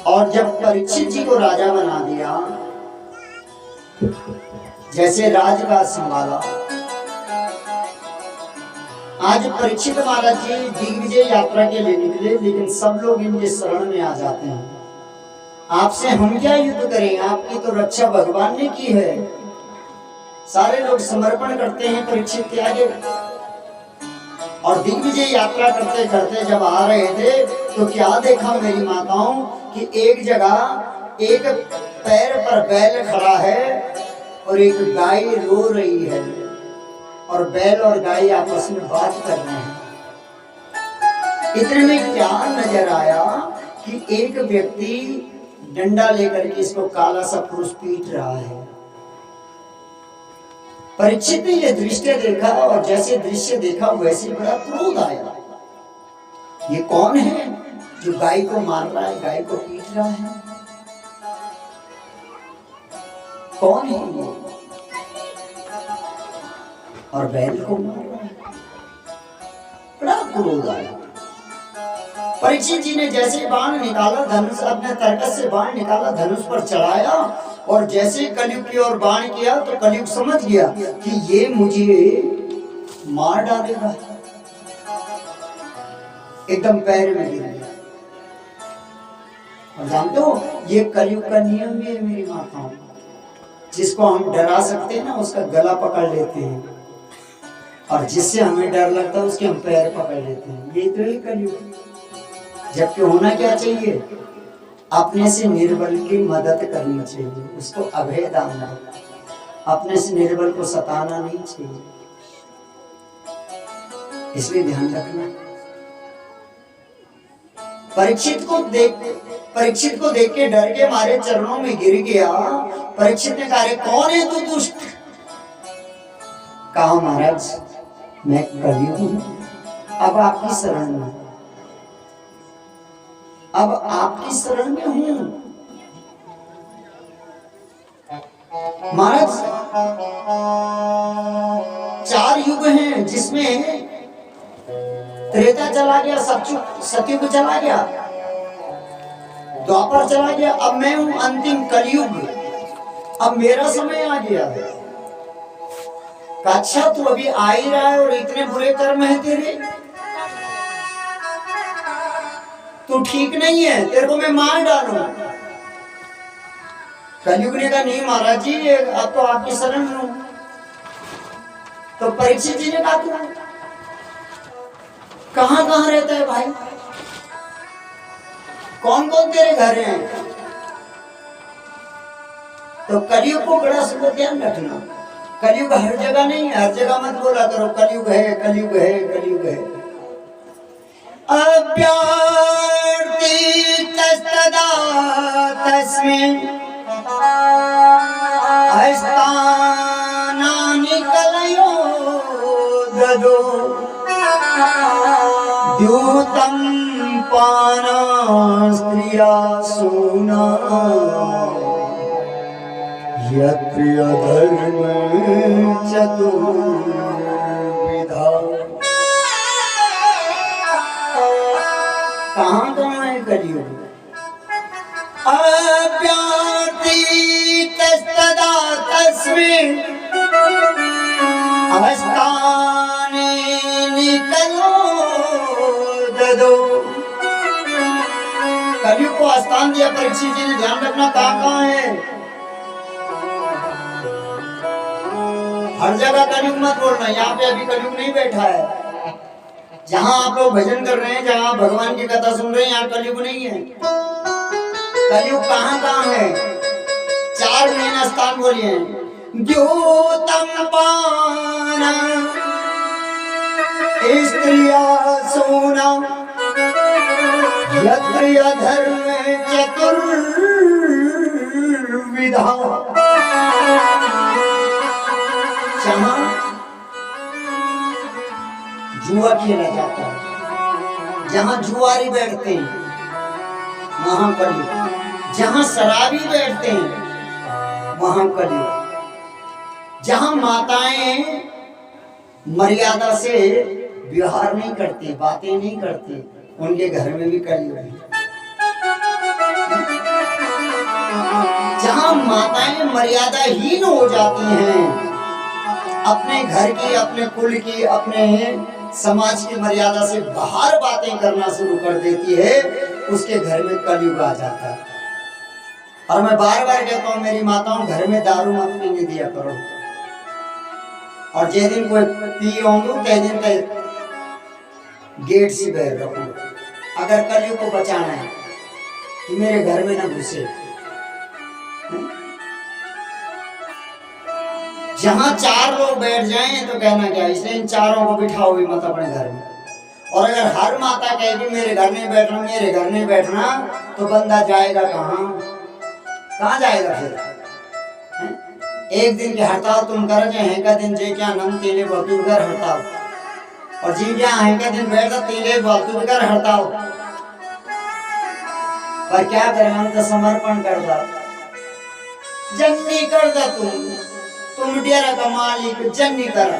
और जब परीक्षित जी को राजा बना दिया, जैसे राजकाज संभाला, आज परीक्षित महाराज जी दिग्विजय यात्रा के लिए निकले, लेकिन सब लोग इनके शरण में आ जाते हैं। आपसे हम क्या युद्ध करें, आपकी तो रक्षा भगवान ने की है। सारे लोग समर्पण करते हैं परीक्षित के आगे। और दिग्विजय यात्रा करते करते जब आ रहे थे तो क्या देखा मेरी माताओं कि एक जगह एक पैर पर बैल खड़ा है और एक गाय रो रही है, और बैल और गाय आपस में बात कर रहे हैं। इतने में क्या नजर आया कि एक व्यक्ति डंडा लेकर के इसको काला सा पुरुष पीट रहा है। परीक्षित ने यह दृश्य देखा, और जैसे दृश्य देखा वैसे बड़ा क्रोध आया। ये कौन है जो गाय को मार रहा है, गाय को पीट रहा है? कौन है ये? और बैल को मार रहा है। बड़ा क्रोध आया। परीक्षित जी ने जैसे बाण निकाला, धनुष अपने तरकस से बाण निकाला, धनुष पर चढ़ाया, और जैसे कलयुग की ओर बाण किया तो कलयुग समझ गया कि ये मुझे मार डालेगा। एकदम पैर में गिर गया। और जानते हो ये कलयुग का नियम भी है मेरी माताओं। जिसको हम डरा सकते हैं ना उसका गला पकड़ लेते हैं, और जिससे हमें डर लगता है उसके हम पैर पकड़ लेते हैं। ये तो है कलयुग। जबकि होना क्या चाहिए, अपने से निर्बल की मदद करनी चाहिए, उसको अभय दान, अपने से निर्बल को सताना नहीं चाहिए। इसलिए ध्यान रखना। परीक्षित को देख के डर के मारे चरणों में गिर गया। परीक्षित ने कहा, कौन है तू दुष्ट? कहा, महाराज मैं कलयुग हूं, अब आपकी शरण में, अब आपकी शरण में हूं। महाराज 4 युग हैं जिसमें त्रेता चला गया, सतयुग चला गया, द्वापर चला गया, अब मैं हूं अंतिम कलयुग। अब मेरा समय आ गया। अच्छा तू अभी आ ही रहा है और इतने बुरे कर्म है तेरे, तू ठीक नहीं है, तेरे को मैं मार डालूं। कलयुग ने कहा, नहीं महाराज जी अब तो आपकी शरण में हूं। तो परीक्षित जी ने कहा, तू कहां कहां रहता है भाई, कौन कौन तेरे घर हैं? तो कलयुग को बड़ा सुंदर ध्यान रखना। कलयुग हर जगह नहीं है, हर जगह मत बोला करो कलयुग है, कलयुग है, कलयुग है। अभ्यर्थितस्तदा तस्मिन् हस्तानानि कलयो ददो द्यूतं पाना स्त्रिया सूना यत्र अधर्म चतुर्विधा। कहां कहां है कलयुग? अभ्यर्थितस्तदा तस्मिन् हस्तानि कलयो ददो। कलयुग को स्थान दिया परीक्षित जी ने। ध्यान रखना कहां कहां है। हर जगह कलयुग मत बोलना, यहाँ पे अभी कलयुग नहीं बैठा है। जहाँ आप लोग भजन कर रहे हैं, जहाँ भगवान की कथा सुन रहे हैं, यहाँ कलयुग नहीं है। कलयुग कहाँ कहाँ है? 4 महीना स्थान बोलिए। द्योतम पाना स्त्रिया सोना यत्र अधर्म चतुर्विधा। जहाँ जुआ खेला जाता है, जहाँ जुआरी बैठते हैं वहां कलयुग, जहाँ शराबी बैठते हैं वहां कलयुग, जहाँ माताएं मर्यादा से व्यवहार नहीं करती, बातें नहीं करती, उनके घर में भी कलयुग है। माताएं मर्यादाहीन हो जाती हैं, अपने घर की, अपने कुल की, अपने समाज की मर्यादा से बाहर बातें करना शुरू कर देती है, उसके घर में कलयुग आ जाता है। और मैं बार बार कहता हूँ मेरी माताओं, घर में दारू मत पीने दिया करो, और जे दिन कोई पी होंगे ते दिन तक गेट से बाहर रखो। अगर कलयुग को बचाना है कि मेरे घर में ना घुसे। जहां 4 लोग बैठ जाएं तो कहना क्या, इसलिए इन 4 को बिठाओ भी मत अपने घर में। और अगर हर माता कहेगी मेरे घर नहीं बैठना, मेरे घर नहीं बैठना, तो बंदा जाएगा कहाँ जाएगा फिर? एक दिन की हड़ताल तुम कर हैं का दिन जे क्या नम तेले बतूर कर हड़ताल, और जी क्या है का दिन बैठा तेले बतूर कर हड़ताल। पर क्या करें, हम तो समर्पण कर दा, जन्नी कर दा तुम डेरा का मालिक जन्नी कर।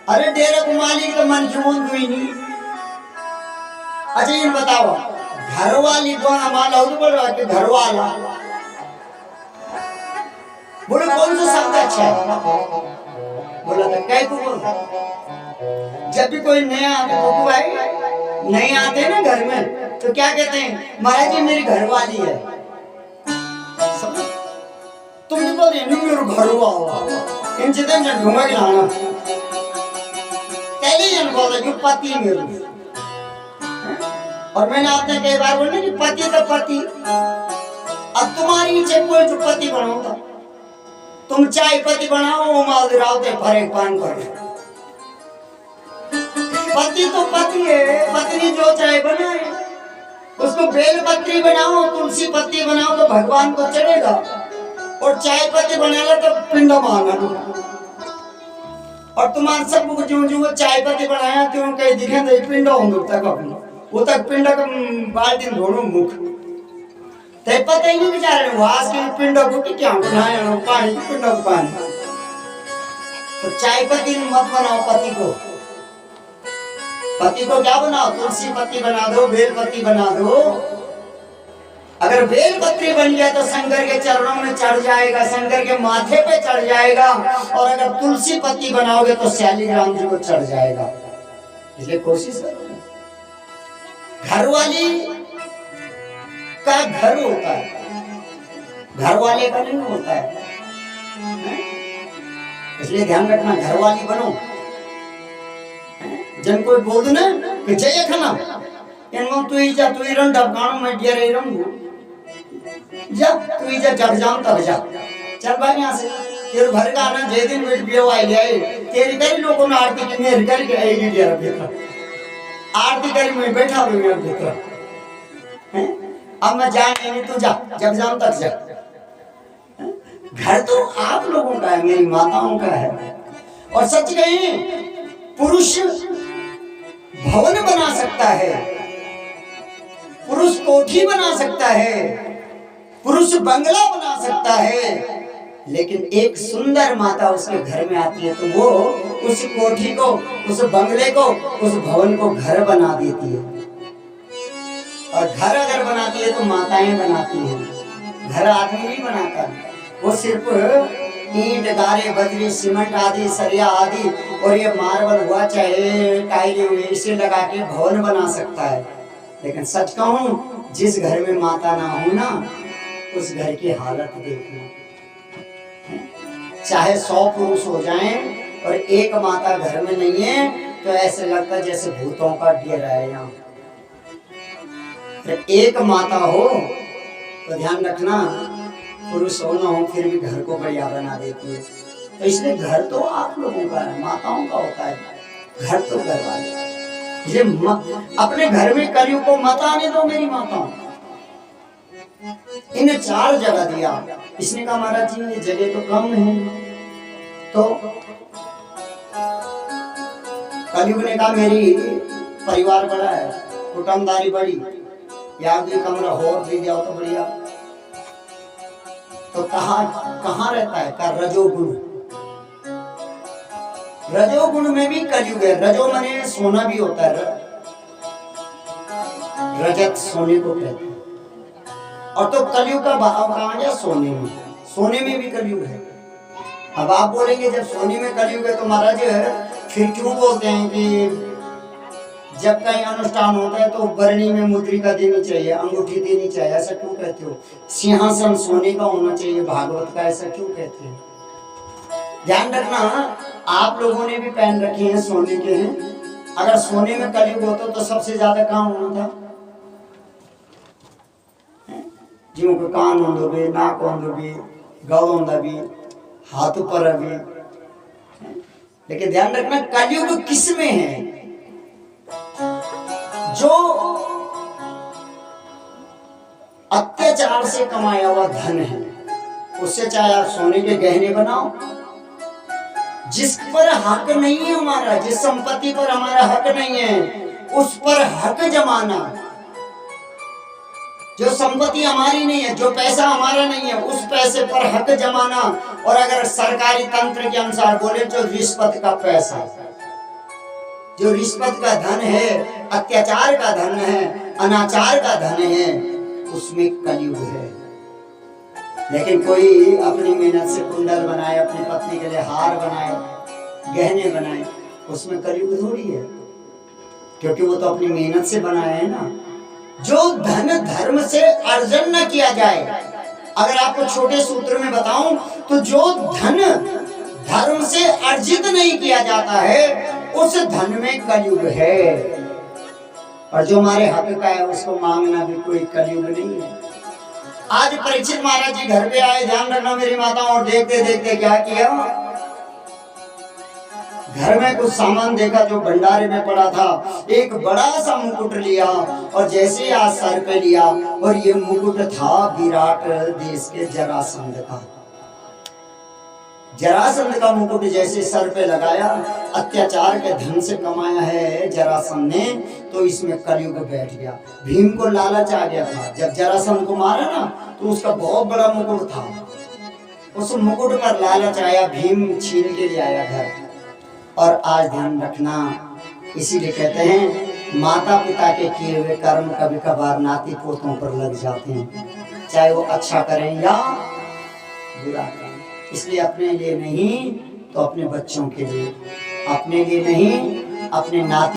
अरे डेरा का मालिक तो मन क्यों हुई नहीं। अच्छा ये बताओ, घर वाली कौन हमारा बोल रहा कि घर वाला, बोले कौन सा शब्द अच्छा है? बोला था कह को बोल। जब भी कोई नया बबू भाई नए आते हैं ना घर में, तो क्या कहते हैं, महाराज जी मेरी घरवाली है। तुम भी बोल रहे मेरे घर वाला, इन चीजें जब घुमा के लाना पहले जन बोला कि पति मेरे। और मैंने आपने कई बार बोला कि पति तो पति, अब तुम्हारी इच्छा कोई जो पति बनाऊंगा, तुम चाय पति बनाओ, वो माल गिराओ फरेक पान करो। पति तो पति है, पत्नी जो चाय बनाए उसको बेल पत्री बनाओ, तुलसी पत्ती बनाओ तो भगवान को चढ़ेगा, और चाय पत्ती बनाना तो पिंड मांगा। और तुम्हारे सब जो चाय पत्ती बनाया क्यों कहीं दिखे तो पिंड होंगे तक अपना, वो तक पिंड का बाल्टी धोनो मुख ते पता ही नहीं बेचारे वास के पिंड को क्या बनाया पानी की पिंड को पानी। तो चाय पत्ती मत बनाओ पति को, पति को क्या बनाओ, तुलसी पत्ती बना दो, बेल पत्ती बना दो। अगर बेल पत्री बन गया तो शंकर के चरणों में चढ़ जाएगा, शंकर के माथे पे चढ़ जाएगा, और अगर तुलसी पत्ती बनाओगे तो शालिग्राम जी को चढ़ जाएगा। इसलिए कोशिश करो। घर वाली का घर होता है, घर वाले का नहीं होता है। इसलिए ध्यान रखना, घर वाली बनो। जन कोई बोल दो ना कि जय खाना इनको तू ही जा, तू ही रन डबकानो मैं डियर ही रहूं जा, तू ही जा जब जाऊं तब जा, चल भाई यहाँ से तेरे घर का आना जे दिन बेट बियो आई ले तेरी करी लोगों ने आरती की मेरी कर के आएगी डियर देखा आरती करी मैं बैठा हुई मैं देखा। अब मैं जाने नहीं, तू जा जब जाऊं तक जा। घर तो आप लोगों का है, मेरी माताओं का है। और सच कहीं पुरुष भवन बना सकता है, पुरुष कोठी बना सकता है, पुरुष बंगला बना सकता है, लेकिन एक सुंदर माता उसके घर में आती है तो वो उस कोठी को, उस बंगले को, उस भवन को घर बना देती है। और घर अगर बनाती है तो माताएं बनाती हैं, घर आदमी नहीं बनाता। वो सिर्फ ईंट गारे बजरी सीमेंट आदि सरिया आदि और ये मार्बल हुआ चाहे टाइल हुए इसे लगा के भवन बना सकता है। लेकिन सच कहूं, जिस घर में माता ना हो ना, उस घर की हालत देखना। चाहे 100 पुरुष हो जाएं और एक माता घर में नहीं है तो ऐसे लगता है जैसे भूतों का डेरा है यहाँ। एक माता हो तो ध्यान रखना, पुरुष हो ना हो फिर भी घर को बढ़िया बना देती है। तो इसलिए घर तो आप लोगों का है, माताओं का होता है। घर तो घर वाले, ये अपने घर में कलयुग को मत आने दो मेरी माताओं। इन्हें 4 जगह दिया। इसने कहा महाराज जी ये जगह तो कम है, तो कलयुग ने कहा मेरी परिवार बड़ा है, कुटुंबदारी बड़ी, या भी कमरा और दे दिया तो बढ़िया। तो कहाँ रहता है का रजोगुण। रजोगुण में भी कलयुग है। रजो माने सोना भी होता है, रजत सोने को कहते हैं। और तो कलयुग का भाव कहाँ गया, सोने में। सोने में भी कलयुग है। अब आप बोलेंगे जब सोने में कलयुग है तो महाराज फिर क्यों बोलते हैं कि जब कहीं अनुष्ठान होता है तो बरनी में मुद्रिका देनी चाहिए, अंगूठी देनी चाहिए, ऐसा क्यों कहते हो? सिंहासन सोने का होना चाहिए भागवत का, ऐसा क्यों कहते हैं? ध्यान रखना, आप लोगों ने भी पहन रखे हैं सोने के हैं। अगर सोने में कलयुग होता तो सबसे ज्यादा कहाँ होना था? ज्यों को कान होंदोगे, नाक होंदोगे, गल होंदा भी, हाथ पर भी। लेकिन ध्यान रखना कलयुग किस में है? जो अत्याचार से कमाया हुआ धन है उससे चाहे आप सोने के गहने बनाओ, जिस पर हक नहीं है हमारा, जिस संपत्ति पर हमारा हक नहीं है उस पर हक जमाना। जो संपत्ति हमारी नहीं है, जो पैसा हमारा नहीं है उस पैसे पर हक जमाना। और अगर सरकारी तंत्र के अनुसार बोले जो रिश्वत का पैसा, जो रिश्वत का धन है, अत्याचार का धन है, अनाचार का धन है, उसमें कलयुग है। लेकिन कोई अपनी मेहनत से कुंडल बनाए, अपनी पत्नी के लिए हार बनाए, गहने बनाए, उसमें कलयुग थोड़ी है, क्योंकि वो तो अपनी मेहनत से बनाया है ना। जो धन धर्म से अर्जन न किया जाए, अगर आपको छोटे सूत्र में बताऊं तो जो धन धर्म से अर्जित नहीं किया जाता है उस धन में कलयुग है। और जो हमारे हक का है उसको मांगना भी कोई कलयुग नहीं है। आज परीक्षित महाराज जी घर पे आए, ध्यान रखना मेरी माता, और देखते देखते क्या किया, घर में कुछ सामान देखा जो भंडारे में पड़ा था। एक बड़ा सा मुकुट लिया और जैसे आज सर पे लिया, और ये मुकुट था विराट देश के जरासंध का। जरासंध का मुकुट जैसे सर पे लगाया, अत्याचार के धन से कमाया है जरासंध ने, तो इसमें कलयुग बैठ गया। भीम को लालच आ गया था, जब जरासंध को मारा ना तो उसका बहुत बड़ा मुकुट था, उस मुकुट पर लालच आया, भीम छीन के ले आया घर। और आज ध्यान रखना, इसीलिए कहते हैं माता पिता के किए हुए कर्म कभी कभार नाती पोतों पर लग जाते हैं, चाहे वो अच्छा करें या बुरा करें। इसलिए अपने लिए नहीं तो अपने बच्चों के लिए, अपने लिए नहीं अपने नाती